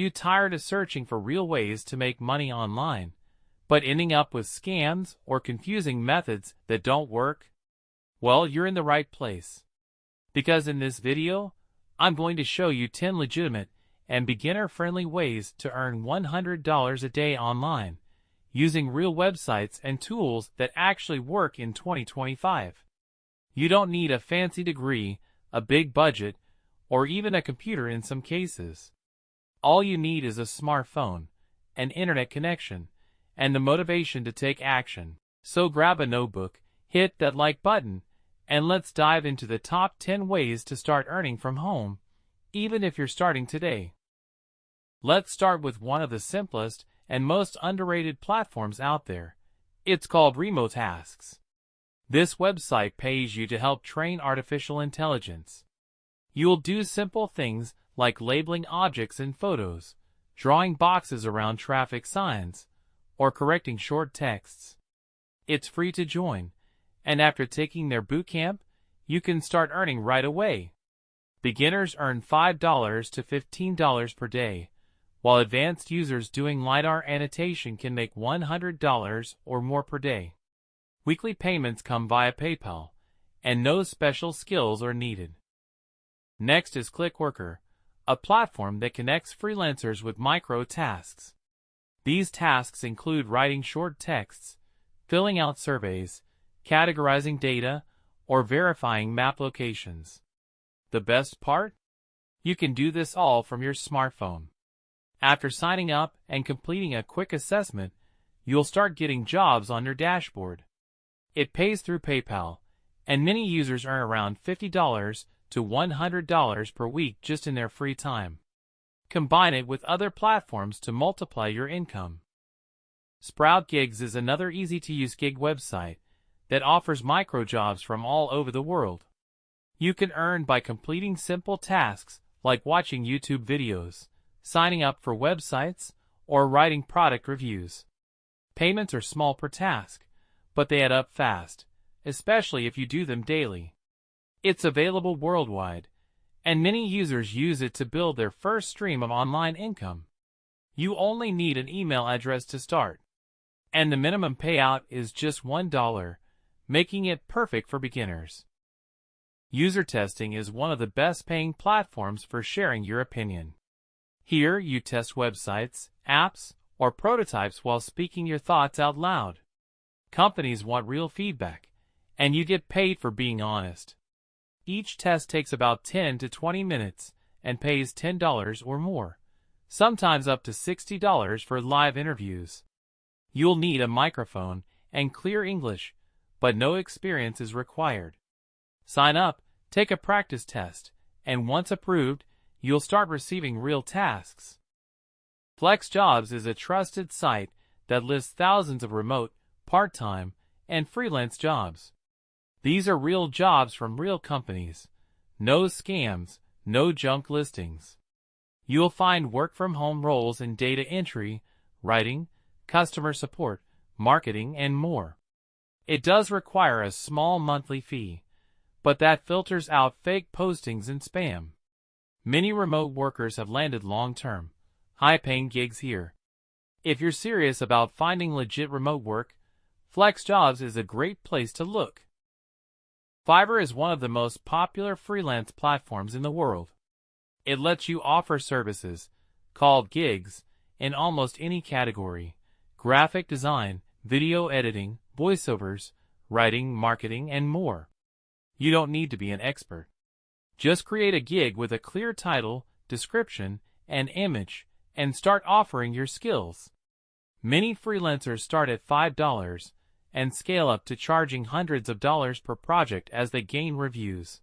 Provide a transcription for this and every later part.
you tired of searching for real ways to make money online, but ending up with scams or confusing methods that don't work? Well, you're in the right place. Because in this video, I'm going to show you 10 legitimate and beginner-friendly ways to earn $100 a day online, using real websites and tools that actually work in 2025. You don't need a fancy degree, a big budget, or even a computer in some cases. All you need is a smartphone, an internet connection, and the motivation to take action. So grab a notebook, hit that like button, and let's dive into the top 10 ways to start earning from home, even if you're starting today. Let's start with one of the simplest and most underrated platforms out there. It's called Remotasks. This website pays you to help train artificial intelligence. You'll do simple things like labeling objects in photos, drawing boxes around traffic signs, or correcting short texts. It's free to join, and after taking their bootcamp, you can start earning right away. Beginners earn $5 to $15 per day, while advanced users doing LiDAR annotation can make $100 or more per day. Weekly payments come via PayPal, and no special skills are needed. Next is Clickworker, a platform that connects freelancers with micro tasks. These tasks include writing short texts, filling out surveys, categorizing data, or verifying map locations. The best part? You can do this all from your smartphone. After signing up and completing a quick assessment, you'll start getting jobs on your dashboard. It pays through PayPal, and many users earn around $50 to $100 per week just in their free time. Combine it with other platforms to multiply your income. Sprout Gigs is another easy-to-use gig website that offers micro-jobs from all over the world. You can earn by completing simple tasks like watching YouTube videos, signing up for websites, or writing product reviews. Payments are small per task, but they add up fast, especially if you do them daily. It's available worldwide, and many users use it to build their first stream of online income. You only need an email address to start, and the minimum payout is just $1, making it perfect for beginners. User testing is one of the best paying platforms for sharing your opinion. Here you test websites, apps, or prototypes while speaking your thoughts out loud. Companies want real feedback, and you get paid for being honest. Each test takes about 10 to 20 minutes and pays $10 or more, sometimes up to $60 for live interviews. You'll need a microphone and clear English, but no experience is required. Sign up, take a practice test, and once approved, you'll start receiving real tasks. FlexJobs is a trusted site that lists thousands of remote, part-time, and freelance jobs. These are real jobs from real companies. No scams, no junk listings. You'll find work-from-home roles in data entry, writing, customer support, marketing, and more. It does require a small monthly fee, but that filters out fake postings and spam. Many remote workers have landed long-term, high-paying gigs here. If you're serious about finding legit remote work, FlexJobs is a great place to look. Fiverr is one of the most popular freelance platforms in the world. It lets you offer services, called gigs, in almost any category: graphic design, video editing, voiceovers, writing, marketing, and more. You don't need to be an expert. Just create a gig with a clear title, description, and image, and start offering your skills. Many freelancers start at $5 and scale up to charging hundreds of dollars per project as they gain reviews.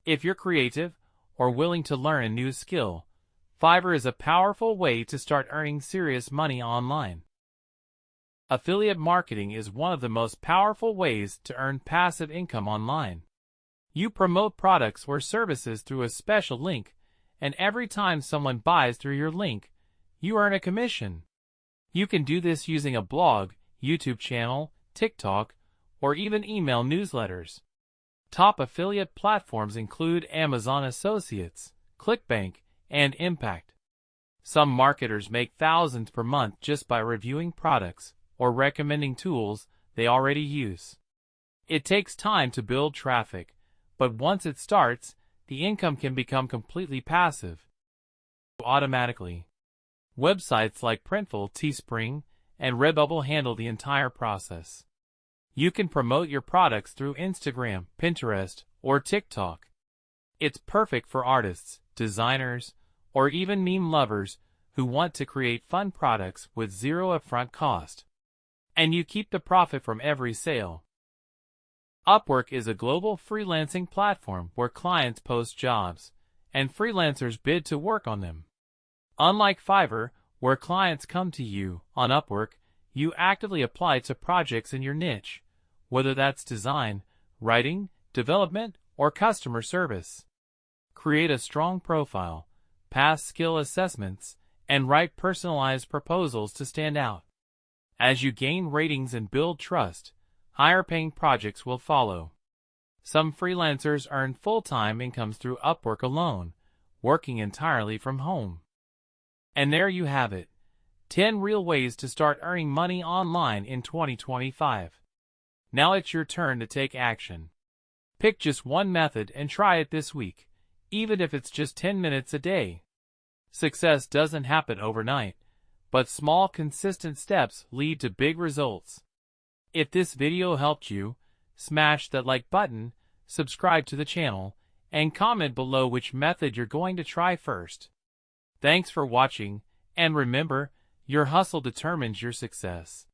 If you're creative or willing to learn a new skill, Fiverr is a powerful way to start earning serious money online. Affiliate marketing is one of the most powerful ways to earn passive income online. You promote products or services through a special link, and every time someone buys through your link, you earn a commission. You can do this using a blog, YouTube channel, TikTok, or even email newsletters. Top affiliate platforms include Amazon Associates, ClickBank, and Impact. Some marketers make thousands per month just by reviewing products or recommending tools they already use. It takes time to build traffic, but once it starts, the income can become completely passive. Automatically. Websites like Printful, Teespring, and Redbubble handle the entire process. You can promote your products through Instagram, Pinterest, or TikTok. It's perfect for artists, designers, or even meme lovers who want to create fun products with zero upfront cost. And you keep the profit from every sale. Upwork is a global freelancing platform where clients post jobs, and freelancers bid to work on them. Unlike Fiverr, where clients come to you, on Upwork, you actively apply to projects in your niche, whether that's design, writing, development, or customer service. Create a strong profile, pass skill assessments, and write personalized proposals to stand out. As you gain ratings and build trust, higher-paying projects will follow. Some freelancers earn full-time incomes through Upwork alone, working entirely from home. And there you have it, 10 real ways to start earning money online in 2025. Now it's your turn to take action. Pick just one method and try it this week, even if it's just 10 minutes a day. Success doesn't happen overnight, but small, consistent steps lead to big results. If this video helped you, smash that like button, subscribe to the channel, and comment below which method you're going to try first. Thanks for watching, and remember, your hustle determines your success.